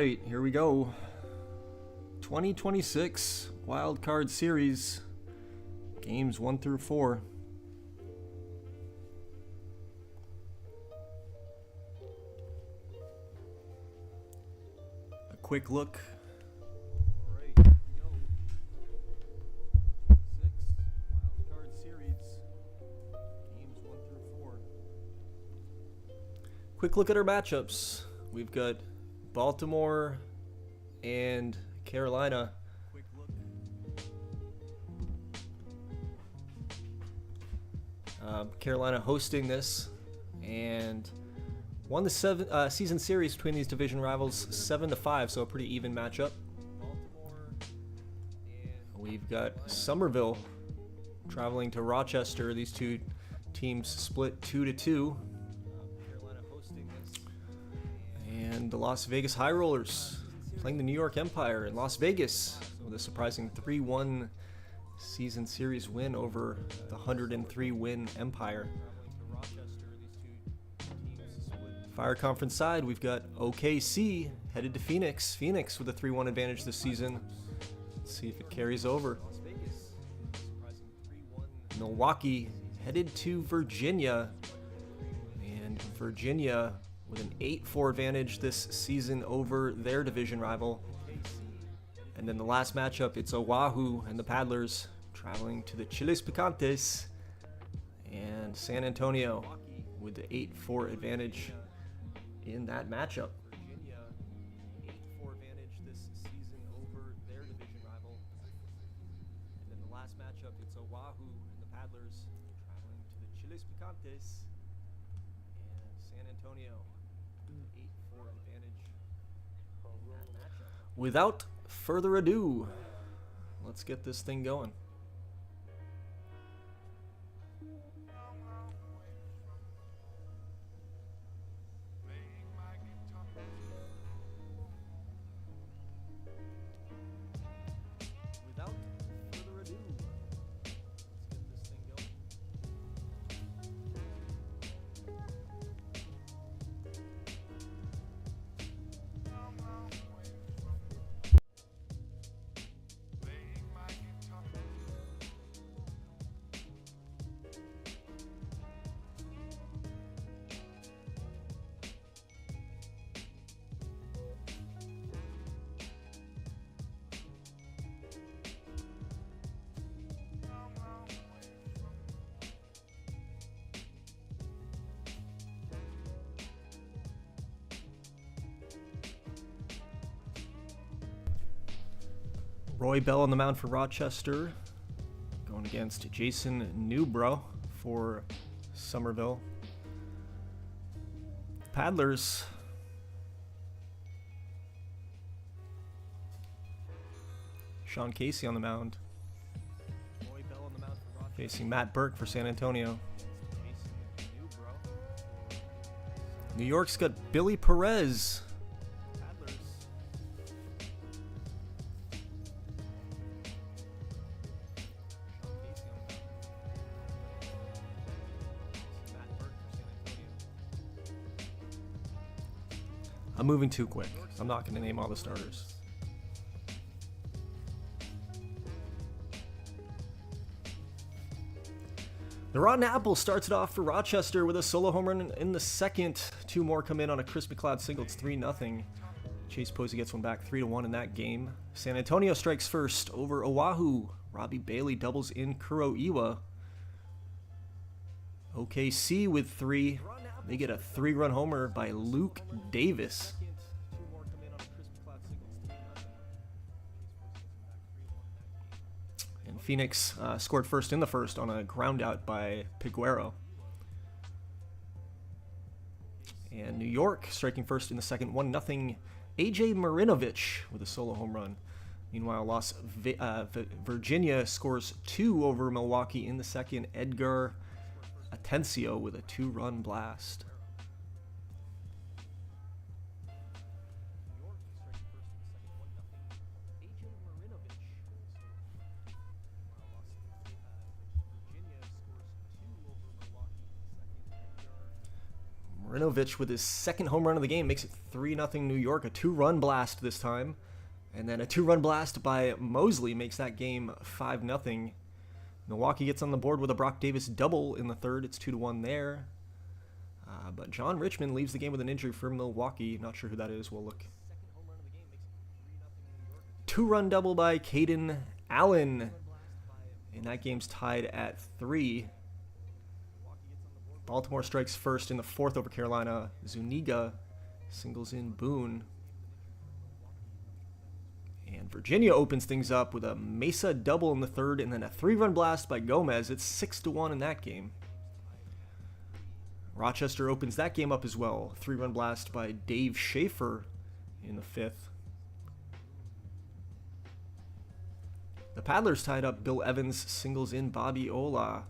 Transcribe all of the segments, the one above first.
right, here we go. 2026 Wild Card Series, games 1 through 4. A quick look. All right, here we go. 2026 Wild Card Series, games 1 through 4. Quick look at our matchups. We've got Baltimore and Carolina. Carolina hosting this and won the season series between these division rivals 7-5, so a pretty even matchup. We've got Somerville traveling to Rochester. These two teams split 2-2. And the Las Vegas High Rollers playing the New York Empire in Las Vegas with a surprising 3-1 season series win over the 103-win Empire. Fire Conference side, we've got OKC headed to Phoenix. Phoenix with a 3-1 advantage this season. Let's see if it carries over. Milwaukee headed to Virginia. And Virginia with an 8-4 advantage this season over their division rival. And then the last matchup, it's Oahu and the Paddlers traveling to the Chiles Picantes and San Antonio with the 8-4 advantage in that matchup. Virginia, 8-4 advantage this season over their division rival. And then the last matchup, it's Oahu and the Paddlers traveling to the Chiles Picantes and San Antonio. 8-4 advantage in that matchup. Without further ado, let's get this thing going. Without further ado, let's get this thing Roy Bell on the mound for Rochester, going against Jason Newbro for Somerville. Paddlers Sean Casey on the mound, facing Matt Burke for San Antonio. New York's got Billy Perez. I'm moving too quick. I'm not going to name all the starters. The Rotten Apple starts it off for Rochester with a solo home run in the second. Two more come in on a Chris McLeod single. It's 3-0. Chase Posey gets one back, 3-1 in that game. San Antonio strikes first over Oahu. Robbie Bailey doubles in Kuroiwa. OKC with 3. They get a 3-run homer by Luke Davis. And Phoenix scored first in the first on a ground out by Piguero. And New York striking first in the second, 1-0. AJ Marinovich with a solo home run. Meanwhile, Virginia scores 2 over Milwaukee in the second. Edgar Atencio with a 2-run blast. Marinovich with his second home run of the game makes it 3-0 New York. A 2-run blast this time. And then a 2-run blast by Mosley makes that game 5-0. Milwaukee gets on the board with a Brock Davis double in the third. It's 2-1 there. But John Richmond leaves the game with an injury for Milwaukee. Not sure who that is. We'll look. 2-run double by Caden Allen. And that game's tied at 3. Baltimore strikes first in the fourth over Carolina. Zuniga singles in Boone. And Virginia opens things up with a Mesa double in the third and then a 3-run blast by Gomez. It's 6-1 in that game. Rochester opens that game up as well. 3-run blast by Dave Schaefer in the fifth. The Paddlers tied up. Bill Evans singles in Bobby Ola.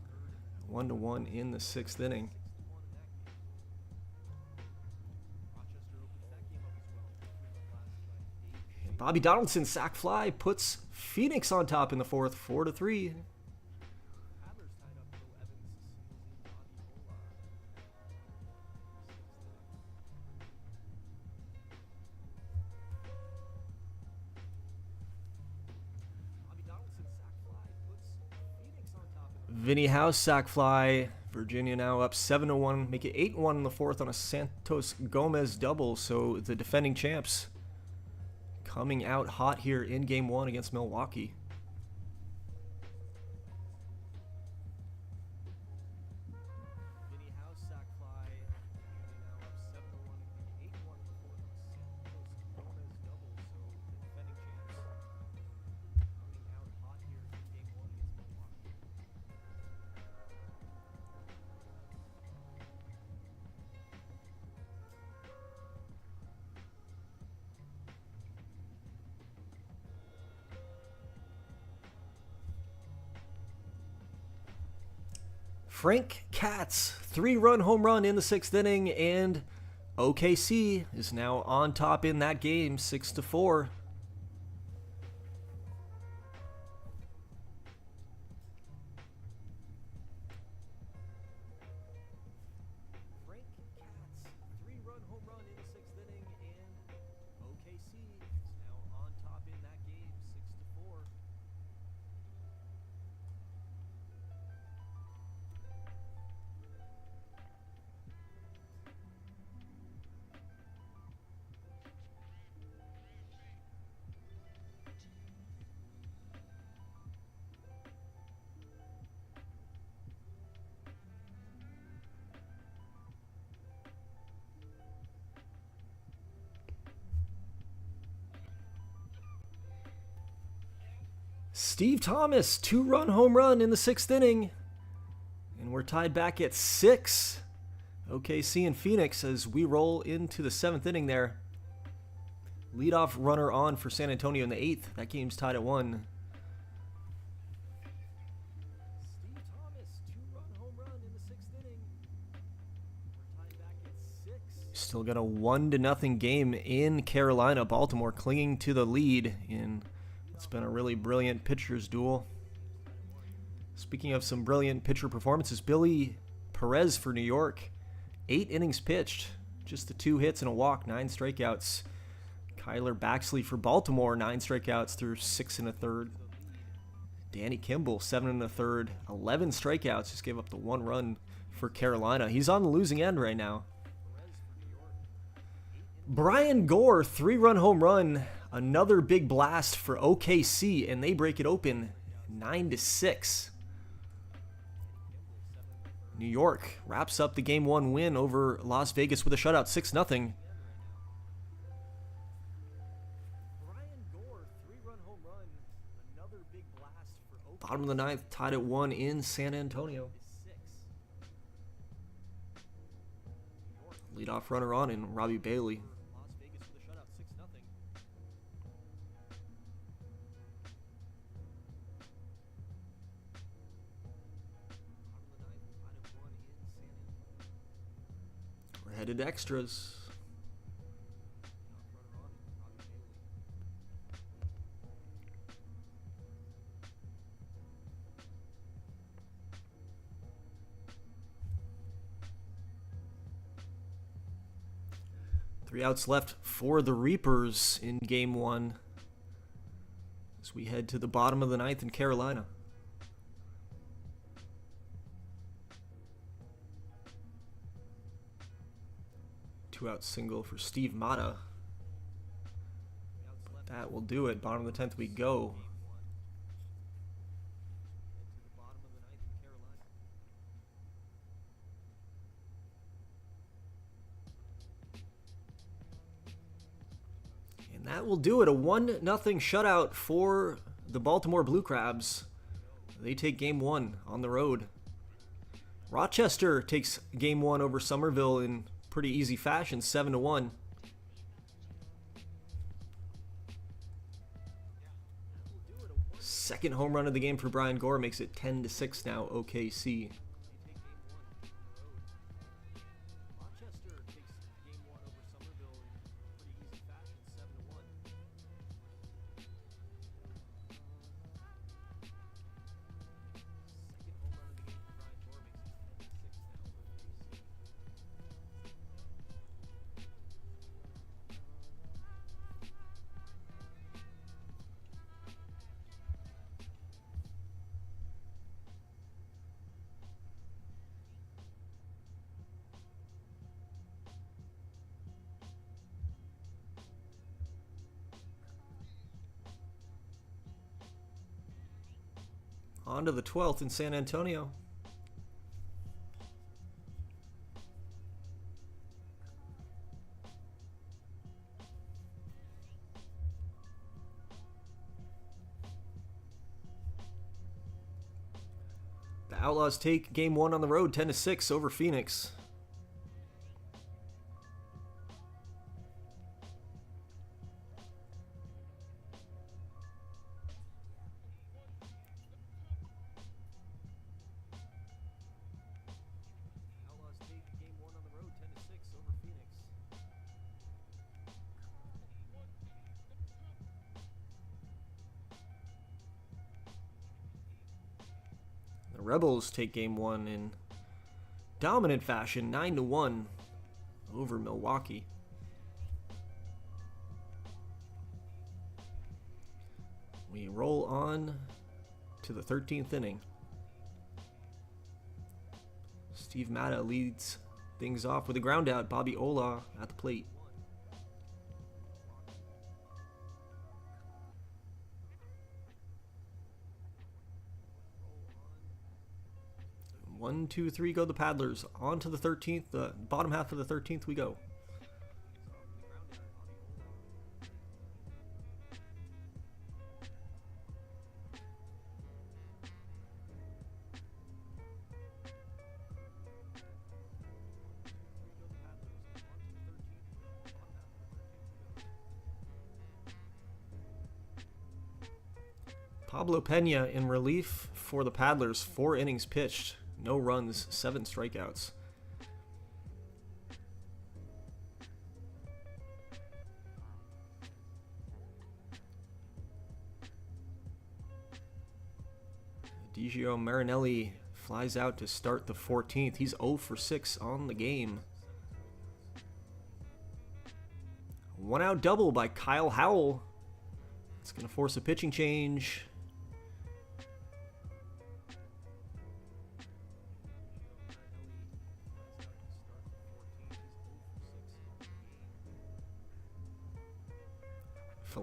1-1 in the sixth inning. And Bobby Donaldson sac fly puts Phoenix on top in the fourth, 4-3. Vinny House sac fly. Virginia now up 7-1. Make it 8-1 in the fourth on a Santos Gomez double. So the defending champs coming out hot here in game one against Milwaukee. Vinny House sac fly. Now up 7-1. 8-1 in the fourth on a Santos Gomez double. So the defending champs coming out hot here in game one against Milwaukee. Frank Katz, 3-run home run in the sixth inning, and OKC is now on top in that game, 6-4. Frank Katz, 3-run home run in the sixth inning, and OKC is now on top in that game, 6-4. Steve Thomas, 2-run home run in the sixth inning. And we're tied back at 6. OKC and Phoenix as we roll into the seventh inning there. Leadoff runner on for San Antonio in the eighth. That game's tied at 1. Steve Thomas, 2-run home run in the sixth inning. We're tied back at 6. Still got a 1-0 game in Carolina. Baltimore clinging to the lead in it's been a really brilliant pitcher's duel. Speaking of some brilliant pitcher performances, Billy Perez for New York. 8 innings pitched, just the 2 hits and a walk, 9 strikeouts. Kyler Baxley for Baltimore, 9 strikeouts through 6 1/3. Danny Kimball, 7 1/3, 11 strikeouts, just gave up the 1 run for Carolina. He's on the losing end right now. Brian Gore, 3-run home run. Another big blast for OKC, and they break it open 9-6. New York wraps up the Game 1 win over Las Vegas with a shutout, 6-0. Bottom of the ninth, tied at 1 in San Antonio. Leadoff runner on in Robbie Bailey. We're headed to extras. 3 outs left for the Reapers in Game 1 as we head to the bottom of the 9th in Carolina. Two-out single for Steve Mata. But that will do it. Bottom of the 10th we go. And that will do it. A 1-0 shutout for the Baltimore Blue Crabs. They take Game 1 on the road. Rochester takes Game 1 over Somerville in pretty easy fashion, 7-1. Second home run of the game for Brian Gore makes it 10-6 now, OKC. On to the 12th in San Antonio. The Outlaws take Game 1 on the road, 10-6 over Phoenix. Rebels take Game 1 in dominant fashion, 9-1 over Milwaukee. We roll on to the 13th inning. Steve Mata leads things off with a ground out. Bobby Ola at the plate. One, two, three, go the Paddlers. On to the 13th, the bottom half of the 13th we go. Pablo Pena in relief for the Paddlers. 4 innings pitched. No runs, 7 strikeouts. Digio Marinelli flies out to start the 14th. He's 0 for 6 on the game. 1-out double by Kyle Howell. It's going to force a pitching change.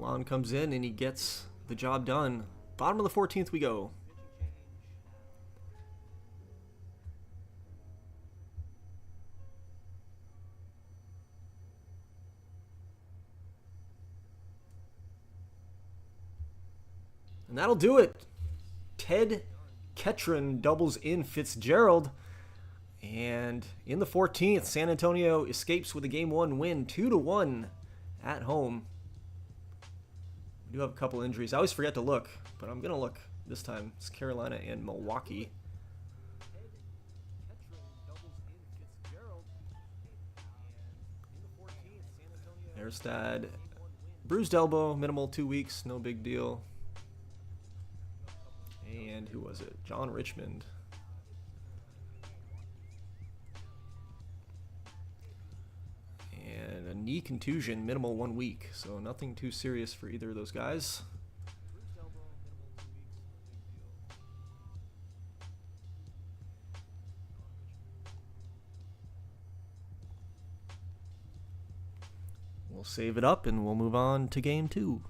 Fallon comes in and he gets the job done. Bottom of the 14th we go. And that'll do it. Ted Ketron doubles in Fitzgerald. And in the 14th, San Antonio escapes with a Game 1 win, 2-1 at home. We do have a couple injuries. I always forget to look, but I'm going to look this time. It's Carolina and Milwaukee. Erstad, bruised elbow, minimal 2 weeks, no big deal. And who was it? John Richmond. And a knee contusion, minimal 1 week, so nothing too serious for either of those guys. We'll save it up and we'll move on to game 2.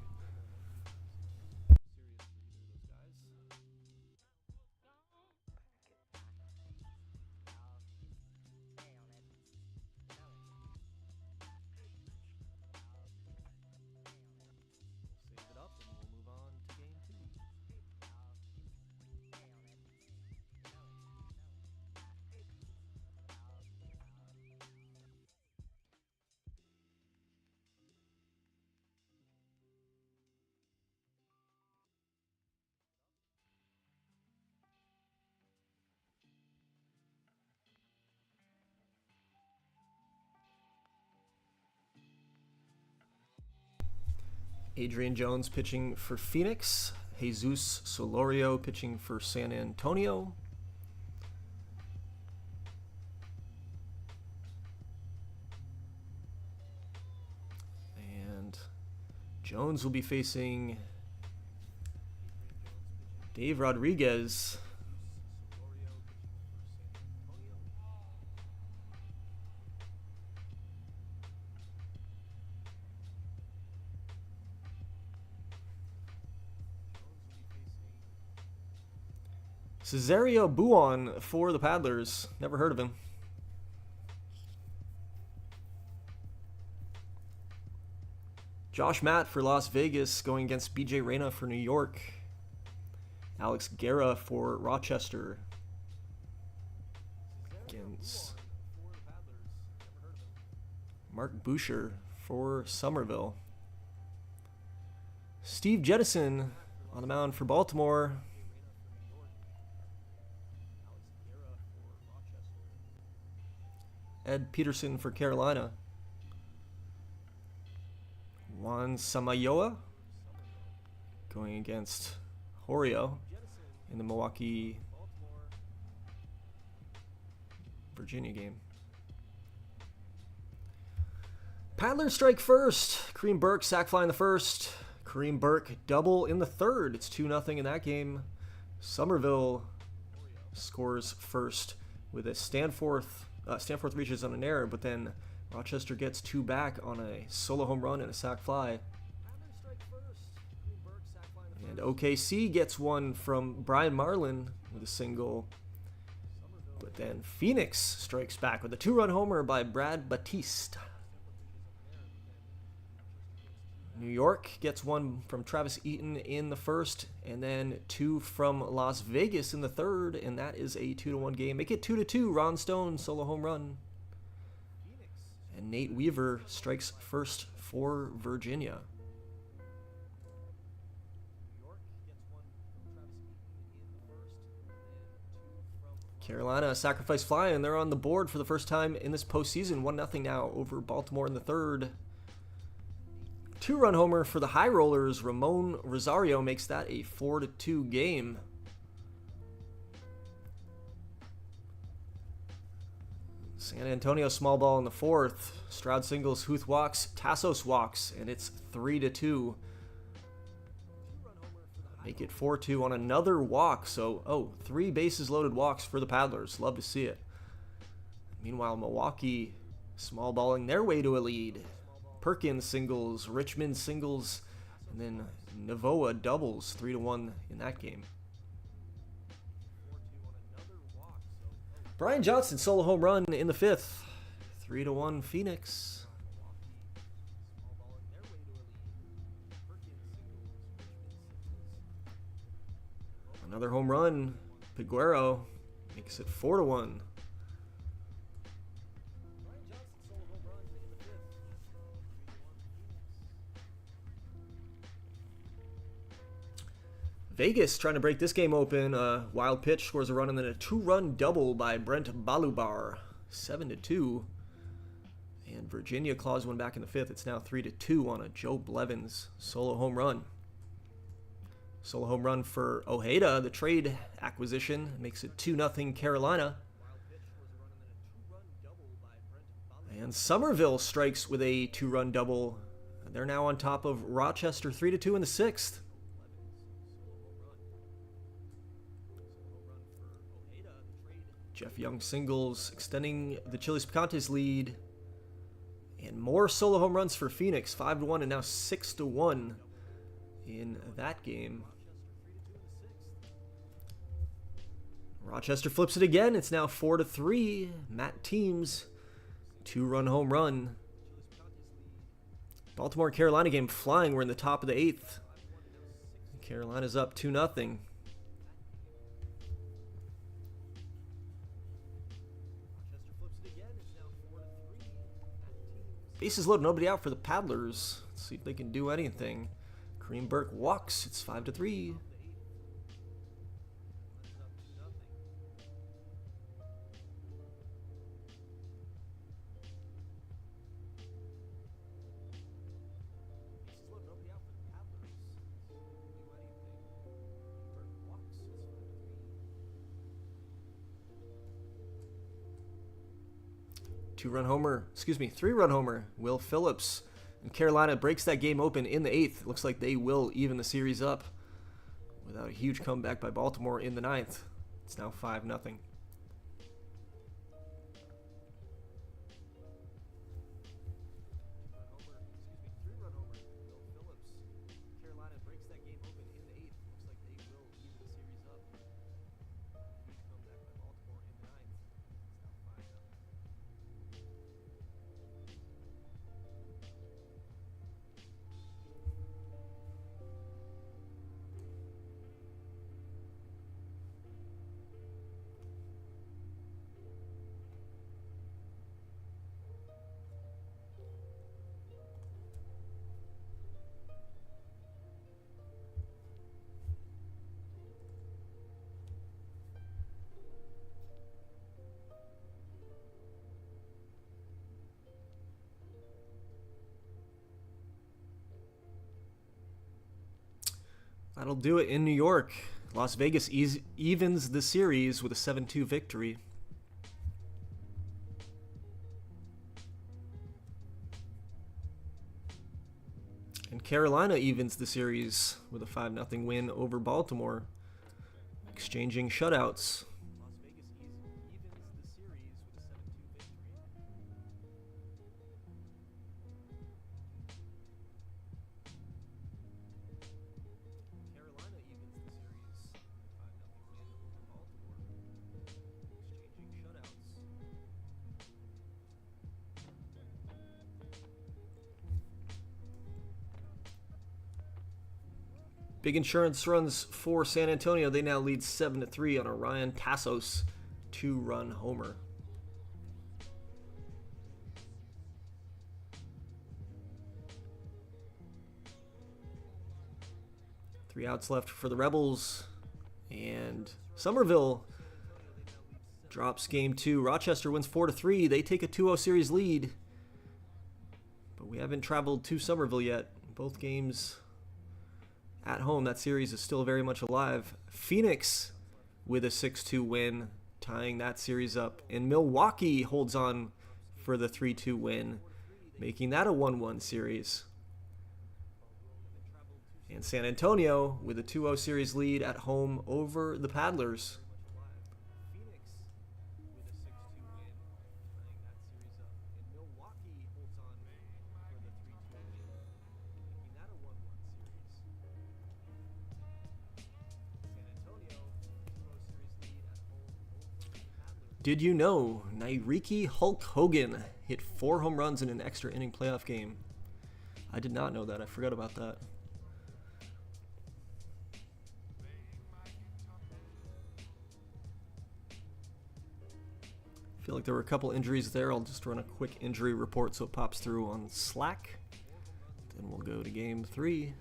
Adrian Jones pitching for Phoenix. Jesus Solorio pitching for San Antonio. And Jones will be facing Dave Rodriguez. Cesario Buon for the Paddlers. Never heard of him. Josh Matt for Las Vegas going against BJ Reyna for New York. Alex Guerra for Rochester. Against Mark Boucher for Somerville. Steve Jettison on the mound for Baltimore. Ed Peterson for Carolina. Juan Samayoa going against Horio in the Milwaukee, Virginia game. Paddlers strike first. Kareem Burke sac fly in the first. Kareem Burke double in the third. It's 2-0 in that game. Somerville scores first with a Stanforth reaches on an error, but then Rochester gets 2 back on a solo home run and a sac fly. And OKC gets one from Brian Marlin with a single. But then Phoenix strikes back with a 2-run homer by Brad Batiste. New York gets one from Travis Eaton in the first, and then 2 from Las Vegas in the third, and that is a 2-1 game. Make it 2-2. Ron Stone solo home run. And Nate Weaver strikes first for Virginia. Carolina sacrifice fly, and they're on the board for the first time in this postseason. 1-0 now over Baltimore in the third. 2-run homer for the High Rollers. Ramon Rosario makes that a 4-2 game. San Antonio small ball in the fourth. Stroud singles, Huth walks, Tassos walks, and it's 3-2. Make it 4-2 on another walk. So, 3 bases loaded walks for the Paddlers. Love to see it. Meanwhile, Milwaukee small balling their way to a lead. Perkins singles, Richmond singles, and then Navoa doubles, 3-1 in that game. Brian Johnson solo home run in the fifth, 3-1 Phoenix. Another home run, Piguero makes it 4-1. Vegas trying to break this game open. Wild pitch scores a run, and then a 2-run double by Brent Balubar. 7-2. And Virginia claws one back in the fifth. It's now 3-2 on a Joe Blevins solo home run. Solo home run for Ojeda. The trade acquisition makes it 2-0 Carolina. And Somerville strikes with a 2-run double. They're now on top of Rochester 3-2 in the 6th. Jeff Young singles, extending the Chiles Picantes lead. And more solo home runs for Phoenix, 5-1 and now 6-1 in that game. Rochester flips it again. It's now 4-3. Matt Teams, 2-run home run. Baltimore-Carolina game flying. We're in the top of the 8th. Carolina's up 2-0. Bases loaded, nobody out for the Paddlers. Let's see if they can do anything. Kareem Burke walks. It's 5-3. Three-run homer, Will Phillips. And Carolina breaks that game open in the 8th. Looks like they will even the series up without a huge comeback by Baltimore in the 9th. It's now 5-0. That'll do it in New York. Las Vegas evens the series with a 7-2 victory. And Carolina evens the series with a 5-0 win over Baltimore, exchanging shutouts. Big Insurance runs for San Antonio. They now lead 7-3 on a Ryan Tassos 2-run homer. Three outs left for the Rebels. And Somerville drops game 2. Rochester wins 4-3. They take a 2-0 series lead. But we haven't traveled to Somerville yet. Both games at home. That series is still very much alive. Phoenix with a 6-2 win, tying that series up. And Milwaukee holds on for the 3-2 win, making that a 1-1 series. And San Antonio with a 2-0 series lead at home over the Paddlers. Did you know Nyriki Hulk Hogan hit 4 home runs in an extra inning playoff game? I did not know that. I forgot about that. I feel like there were a couple injuries there. I'll just run a quick injury report so it pops through on Slack. Then we'll go to game 3.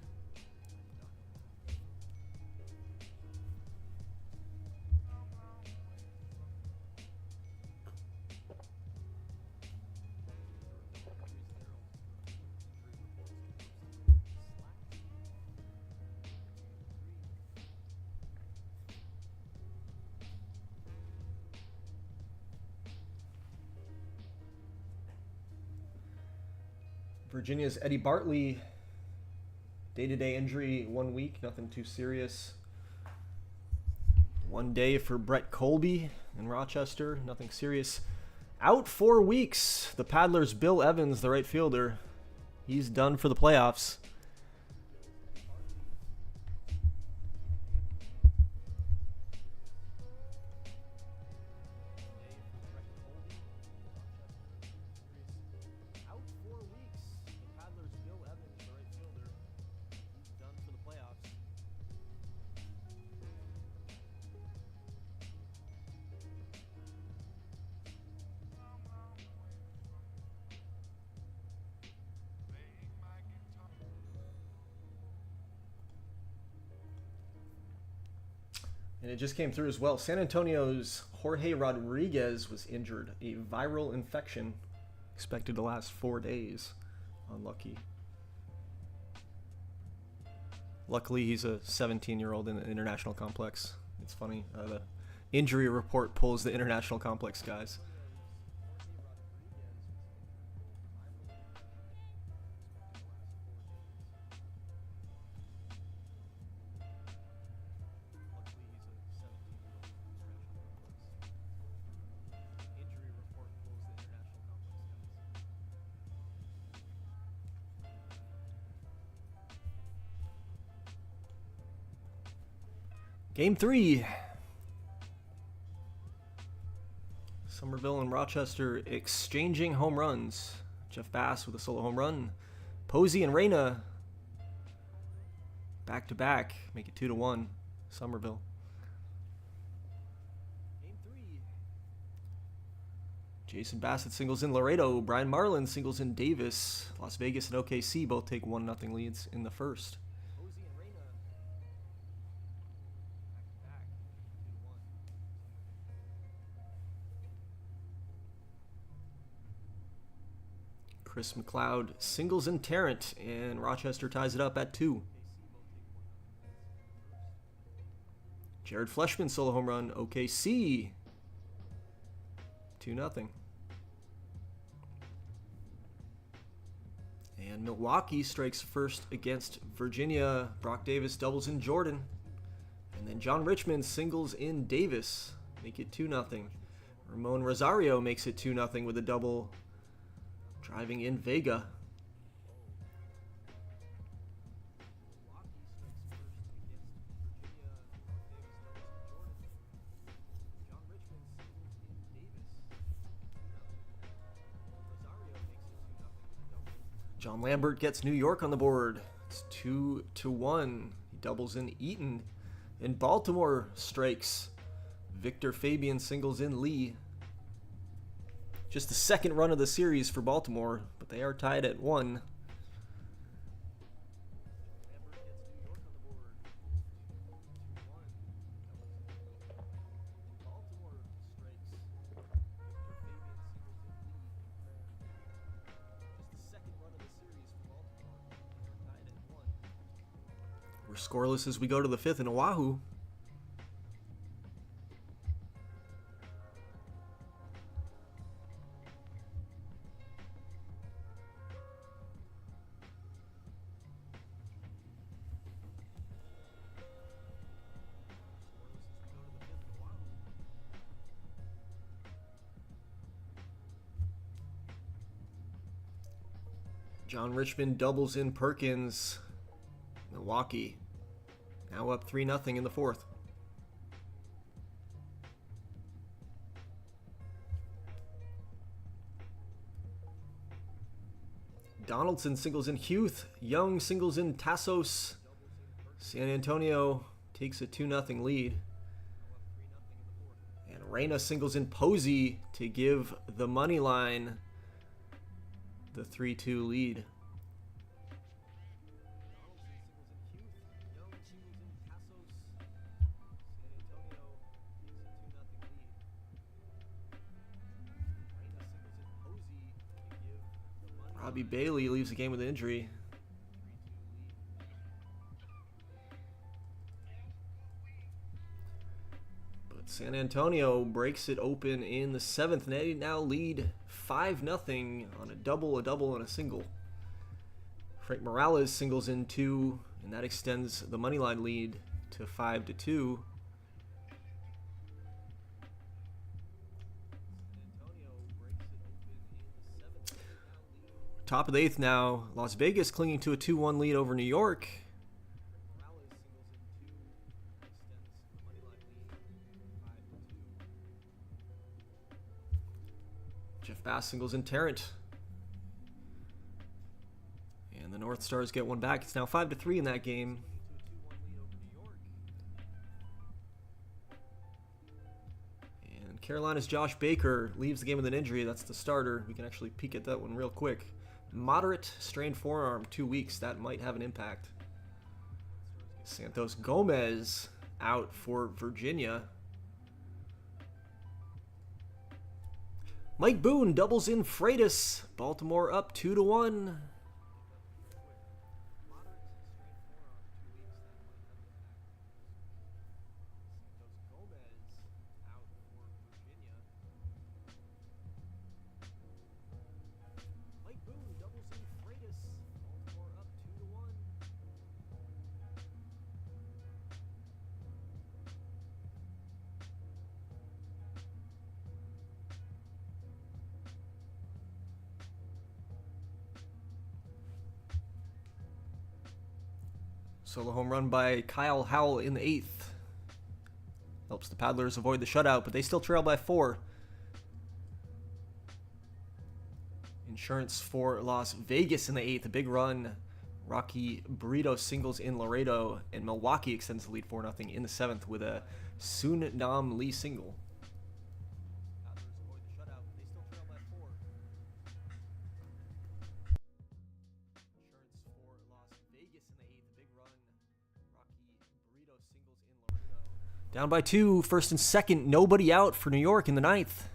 Virginia's Eddie Bartley, day-to-day injury, 1 week, nothing too serious. 1 day for Brett Colby in Rochester, nothing serious. Out 4 weeks, the Paddlers' Bill Evans, the right fielder, he's done for the playoffs. And it just came through as well. San Antonio's Jorge Rodriguez was injured. A viral infection expected to last 4 days. Unlucky. Luckily, he's a 17-year-old in the international complex. It's funny. The injury report pulls the international complex guys. Game 3. Somerville and Rochester exchanging home runs. Jeff Bass with a solo home run. Posey and Reyna back to back, make it 2-1. Somerville. Game 3. Jason Bassett singles in Laredo. Brian Marlin singles in Davis. Las Vegas and OKC both take 1-0 leads in the first. Chris McLeod singles in Tarrant, and Rochester ties it up at 2. Jared Fleshman solo home run, OKC, 2-0. And Milwaukee strikes first against Virginia. Brock Davis doubles in Jordan. And then John Richmond singles in Davis, make it 2-0. Ramon Rosario makes it 2-0 with a double driving in Vega. John Lambert gets New York on the board. It's 2-1. He doubles in Eaton. And Baltimore strikes. Victor Fabian singles in Lee. Just the second run of the series for Baltimore, but they are tied at 1. We're scoreless as we go to the 5th in Oahu. John Richmond doubles in Perkins. Milwaukee now up 3-0 in the 4th. Donaldson singles in Huth. Young singles in Tassos. San Antonio takes a 2-0 lead. And Reyna singles in Posey to give the money line the 3-2 lead. Robbie Bailey leaves the game with an injury. But San Antonio breaks it open in the 7th, and they now lead 5-0 on a double, and a single. Frank Morales singles in 2, and that extends the moneyline lead to 5-2. Top of the 8th now. Las Vegas clinging to a 2-1 lead over New York. Jeff Bass singles in Tarrant. And the North Stars get one back. It's now 5-3 in that game. And Carolina's Josh Baker leaves the game with an injury. That's the starter. We can actually peek at that one real quick. Moderate strained forearm, 2 weeks. That might have an impact. Santos Gomez out for Virginia. Mike Boone doubles in Freitas. Baltimore up 2-1. Solo home run by Kyle Howell in the 8th. Helps the Paddlers avoid the shutout, but they still trail by 4. Insurance for Las Vegas in the 8th. A big run. Rocky Burrito singles in Laredo, and Milwaukee extends the lead 4-0 in the 7th with a Soon Nam Lee single. Down by 2, first and second, nobody out for New York in the 9th.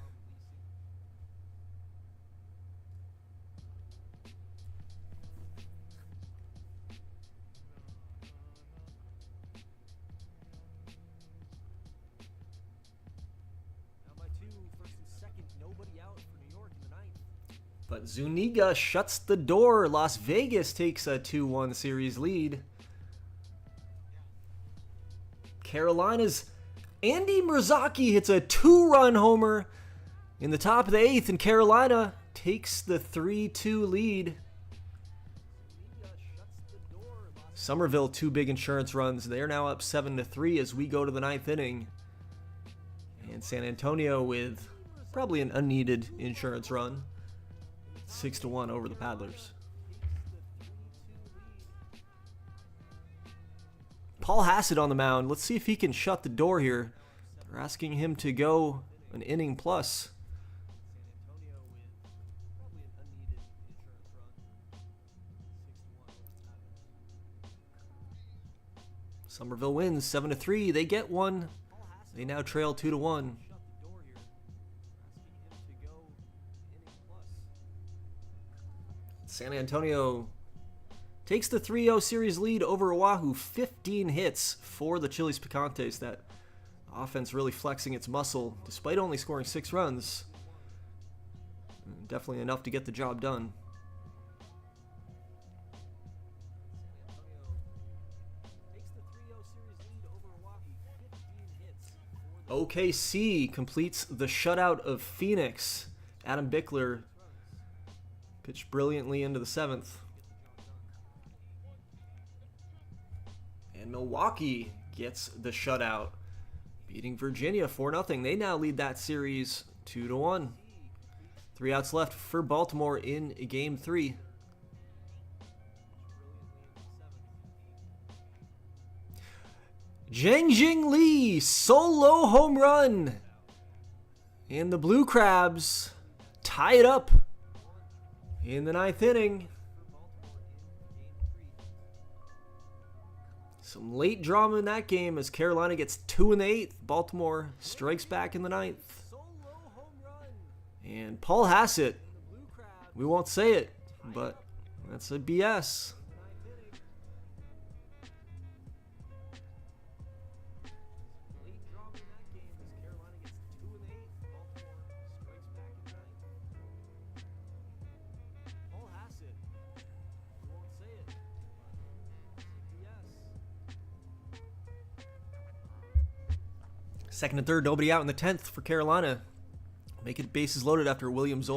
But Zuniga shuts the door. Las Vegas takes a 2-1 series lead. Carolina's Andy Mrazaki hits a 2-run homer in the top of the 8th, and Carolina takes the 3-2 lead. Somerville, 2 big insurance runs. They're now up 7-3 as we go to the 9th inning. And San Antonio with probably an unneeded insurance run. 6-1 over the Paddlers. Paul Hassett on the mound. Let's see if he can shut the door here. They're asking him to go an inning plus. Somerville wins 7-3. They get one. They now trail 2-1. San Antonio takes the 3-0 series lead over Oahu. 15 hits for the Chilis Picantes. That offense really flexing its muscle despite only scoring 6 runs. Definitely enough to get the job done. OKC completes the shutout of Phoenix. Adam Bickler pitched brilliantly into the 7th. And Milwaukee gets the shutout, beating Virginia 4-0. They now lead that series 2-1. 3 outs left for Baltimore in Game 3. Zheng Li, solo home run. And the Blue Crabs tie it up in the 9th inning. Some late drama in that game as Carolina gets 2 in the 8th. Baltimore strikes back in the 9th. And Paul Hassett, we won't say it, but that's a BS. Second and third, nobody out in the 10th for Carolina. Make it bases loaded after Williams'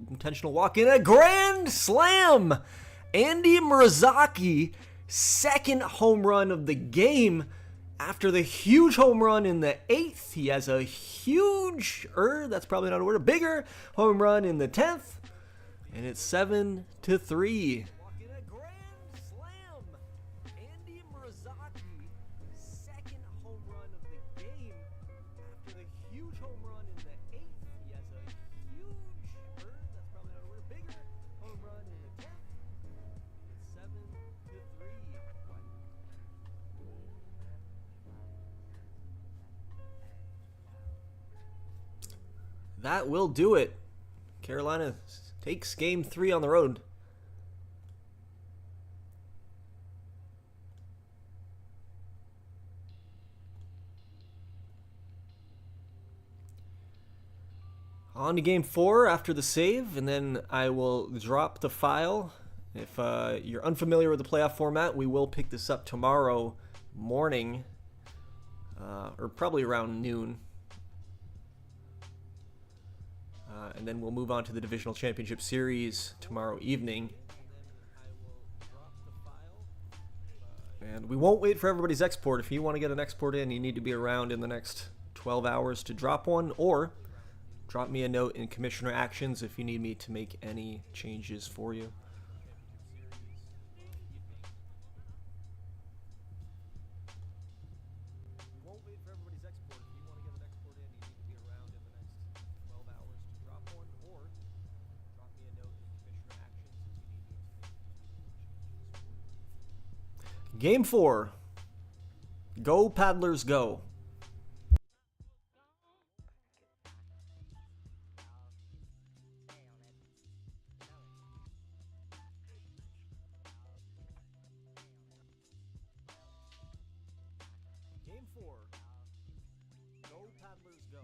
intentional walk in. A grand slam! Andy Mrazaki, second home run of the game. After the huge home run in the 8th, he has a huge, that's probably not a word, a bigger home run in the 10th. And it's 7-3. That will do it. Carolina takes game 3 on the road. On to game 4 after the save, and then I will drop the file. If you're unfamiliar with the playoff format, we will pick this up tomorrow morning, or probably around noon. And then we'll move on to the Divisional Championship Series tomorrow evening. And we won't wait for everybody's export. If you want to get an export in, you need to be around in the next 12 hours to drop one, or drop me a note in Commissioner Actions if you need me to make any changes for you. Game 4. Go Paddlers go. Game 4. Go Paddlers go.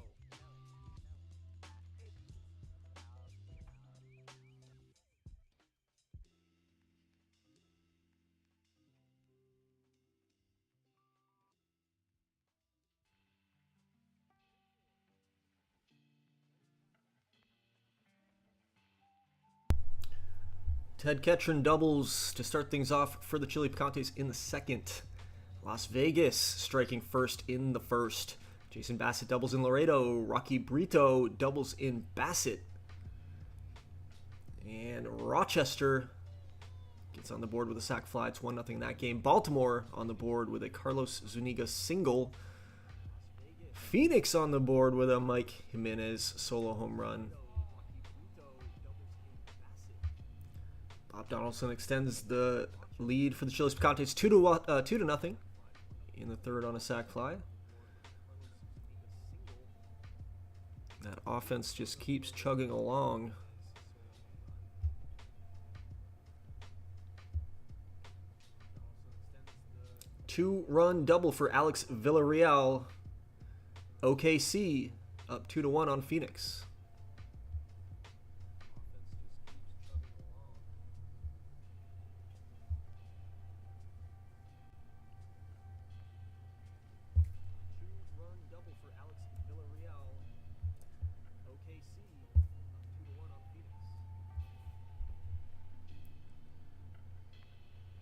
'Ted Ketron doubles to start things off for the Chili Picantes in the second. Las Vegas striking first in the first. Jason Bassett doubles in Laredo. Rocky Brito doubles in Bassett. And Rochester gets on the board with a sac fly. It's 1-0 in that game. Baltimore on the board with a Carlos Zuniga single. Phoenix on the board with a Mike Jimenez solo home run. Bob Donaldson extends the lead for the Chili Picantes 2-0 in the third on a sac fly. That offense just keeps chugging along. Two-run double for Alex Villarreal. OKC up 2-1 on Phoenix.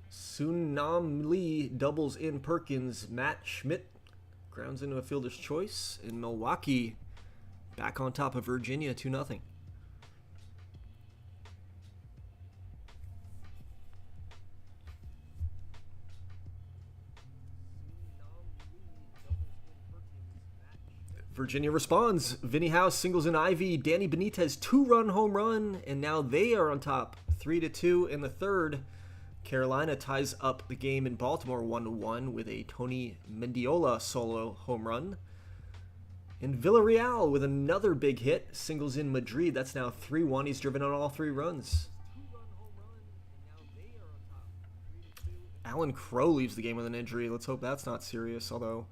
Sunam Lee doubles in Perkins. Matt Schmidt grounds into a fielder's choice. In Milwaukee, back on top of Virginia, 2-0. Virginia responds. Vinny House singles in Ivy. Danny Benitez, two-run home run, and now they are on top, 3-2 in the third. Carolina ties up the game in Baltimore 1-1 with a Tony Mendiola solo home run. And Villarreal with another big hit, singles in Madrid. That's now 3-1. He's driven on all 3 runs. Alan Crow leaves the game with an injury. Let's hope that's not serious, although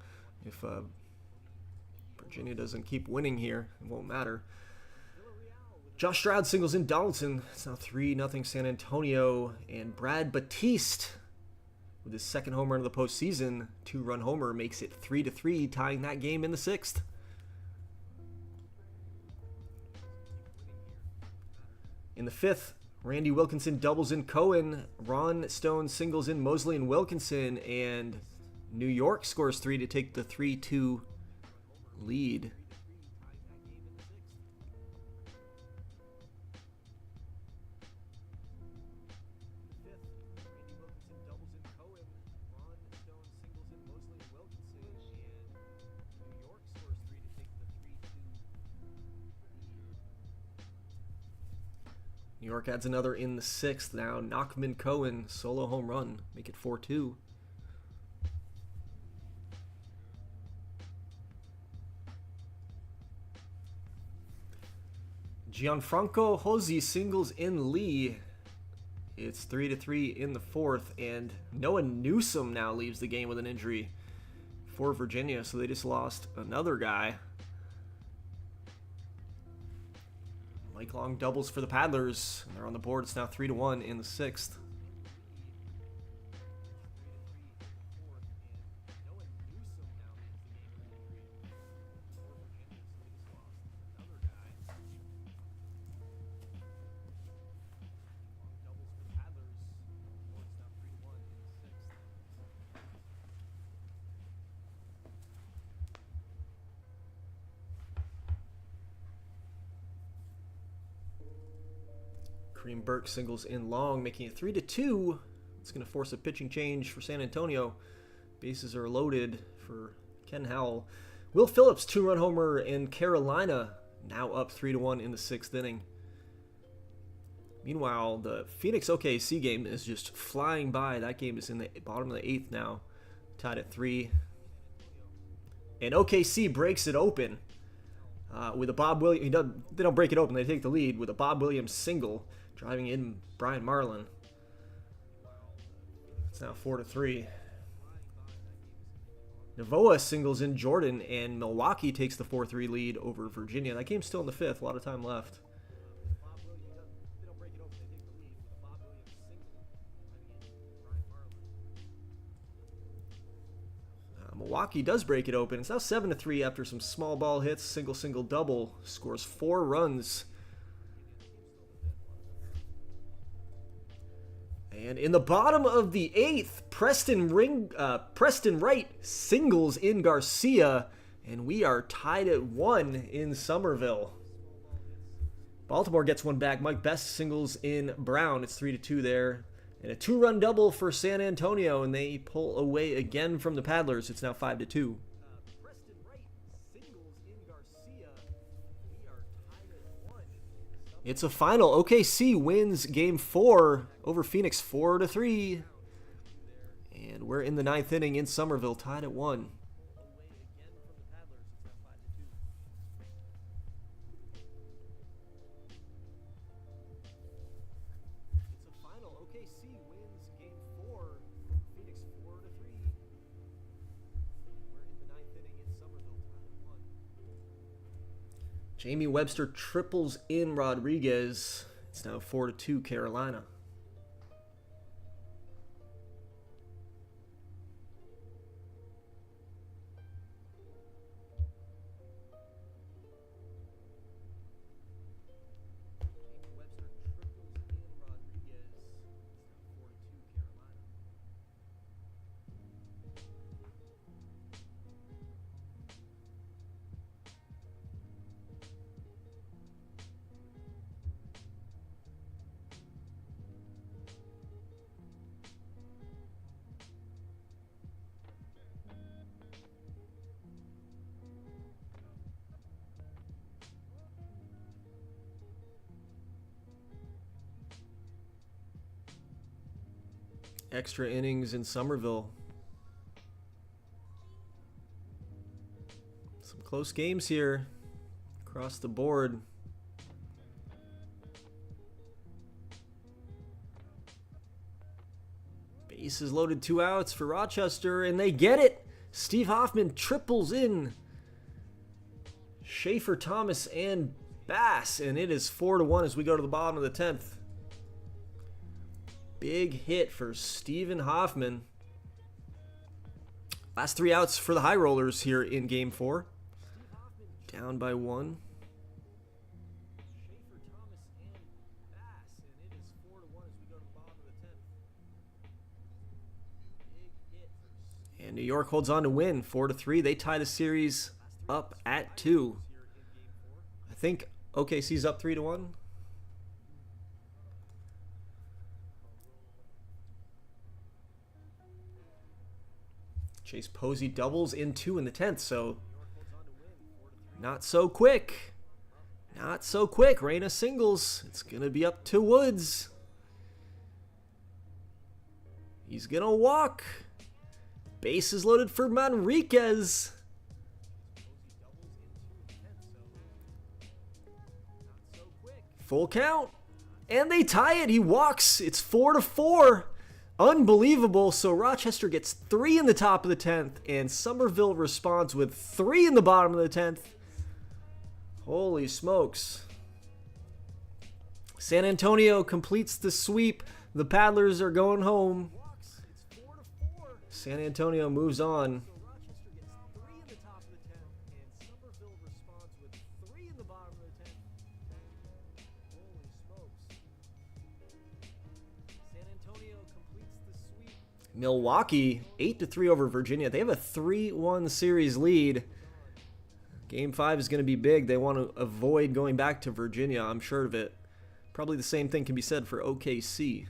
if Virginia doesn't keep winning here, it won't matter. Josh Stroud singles in Donaldson. It's now 3-0 San Antonio. And Brad Batiste, with his second home run of the postseason, 2-run homer, makes it 3-3, tying that game in the 6th. In the 5th, Randy Wilkinson doubles in Cohen. Ron Stone singles in Mosley and Wilkinson. And New York scores 3 to take the 3-2 lead. New York adds another in the 6th now. Nachman Cohen, solo home run, make it 4-2. Gianfranco Josi singles in Lee. It's 3-3 in the 4th, and Noah Newsom now leaves the game with an injury for Virginia, so they just lost another guy. Mike Long doubles for the Paddlers, and they're on the board. It's now 3-1 in the 6th. Kareem Burke singles in Long, making it 3-2. It's going to force a pitching change for San Antonio. Bases are loaded for Ken Howell. Will Phillips, 2-run homer in Carolina, now up 3-1 in the 6th inning. Meanwhile, the Phoenix OKC game is just flying by. That game is in the bottom of the 8th now, tied at 3. And OKC breaks it open with a Bob Williams. They don't break it open. They take the lead with a Bob Williams single, driving in Brian Marlin. It's now 4-3. Navoa singles in Jordan, and Milwaukee takes the 4-3 lead over Virginia. That game's still in the 5th. A lot of time left. Milwaukee does break it open. It's now 7-3 after some small ball hits. Single, double. Scores 4 runs. And in the bottom of the 8th, Preston Wright singles in Garcia, and we are tied at 1 in Somerville. Baltimore gets one back. Mike Best singles in Brown. It's 3-2 there. And a 2-run double for San Antonio, and they pull away again from the Paddlers. It's now 5-2. It's a final. OKC wins Game 4 over Phoenix 4-3. And we're in the 9th inning in Somerville, tied at 1. Jamie Webster triples in Rodriguez. It's now 4-2 Carolina. Extra innings in Somerville. Some close games here across the board. Bases loaded, 2 outs for Rochester, and they get it. Steve Hoffman triples in Schaefer, Thomas, and Bass, and it is 4-1 as we go to the bottom of the 10th. Big hit for Stephen Hoffman. Last 3 outs for the High Rollers here in Game 4. Down by 1. New York holds on to win 4-3. They tie the series up at 2. I think OKC's up 3-1. Chase Posey doubles in 2 in the 10th, so not so quick. Not so quick. Reyna singles. It's going to be up to Woods. He's going to walk. Bases loaded for Manriquez. Full count. And they tie it. He walks. It's 4-4. Unbelievable. So Rochester gets 3 in the top of the 10th, and Somerville responds with 3 in the bottom of the 10th. Holy smokes. San Antonio completes the sweep. The Paddlers are going home. San Antonio moves on. Milwaukee 8-3 over Virginia. They have a 3-1 series lead. Game 5 is going to be big. They want to avoid going back to Virginia. I'm sure of it. Probably the same thing can be said for OKC.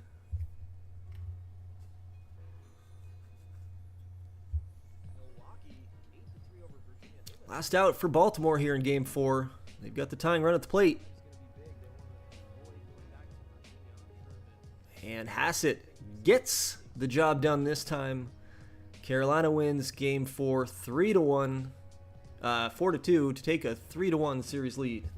Last out for Baltimore here in Game 4. They've got the tying run at the plate. And Hassett gets the job done this time. Carolina wins Game 4 4-2 to take a 3-1 series lead.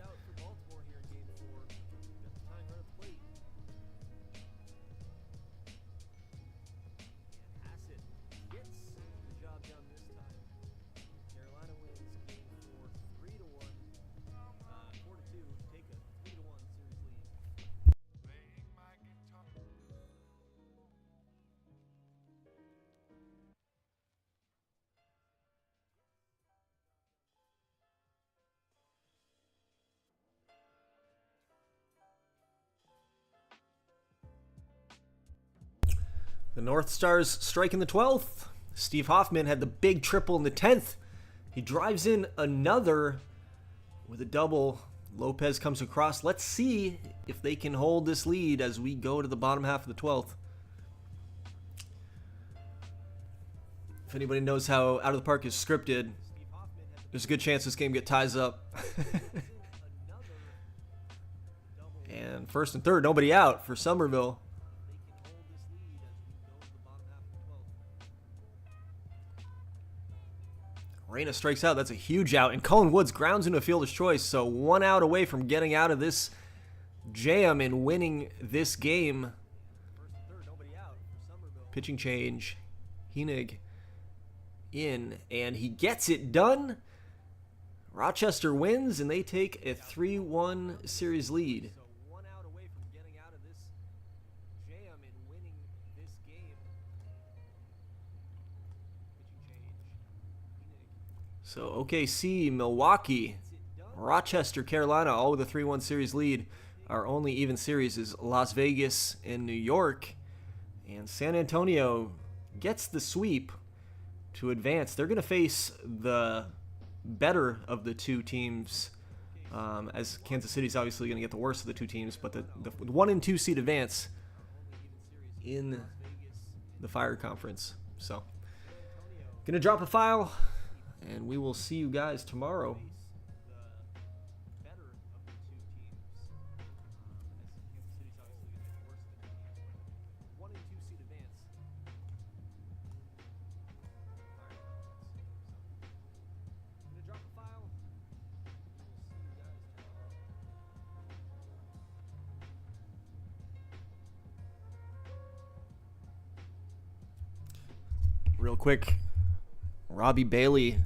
The North Stars strike in the 12th. Steve Hoffman had the big triple in the 10th. He drives in another with a double. Lopez comes across. Let's see if they can hold this lead as we go to the bottom half of the 12th. If anybody knows how Out of the Park is scripted, there's a good chance this game ties up. And first and third, nobody out for Somerville. Reyna strikes out. That's a huge out. And Cullen Woods grounds into a fielder's choice. So 1 out away from getting out of this jam and winning this game. Pitching change. Heenig in. And he gets it done. Rochester wins, and they take a 3-1 series lead. So OKC, Milwaukee, Rochester, Carolina, all with a 3-1 series lead. Our only even series is Las Vegas and New York. And San Antonio gets the sweep to advance. They're going to face the better of the two teams, as Kansas City's obviously going to get the worst of the two teams, but the 1 and 2 seed advance in the Fire Conference. So, going to drop a file. And we will see you guys tomorrow. Real quick, Robbie Bailey,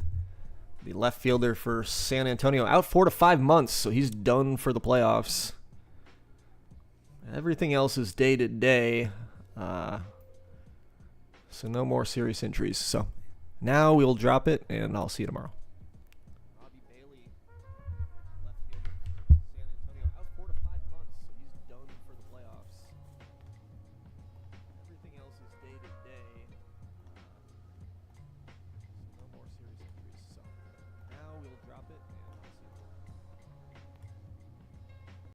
the left fielder for San Antonio, out 4 to 5 months, so he's done for the playoffs. Everything else is day to day, so no more serious injuries. So now we'll drop it, and I'll see you tomorrow.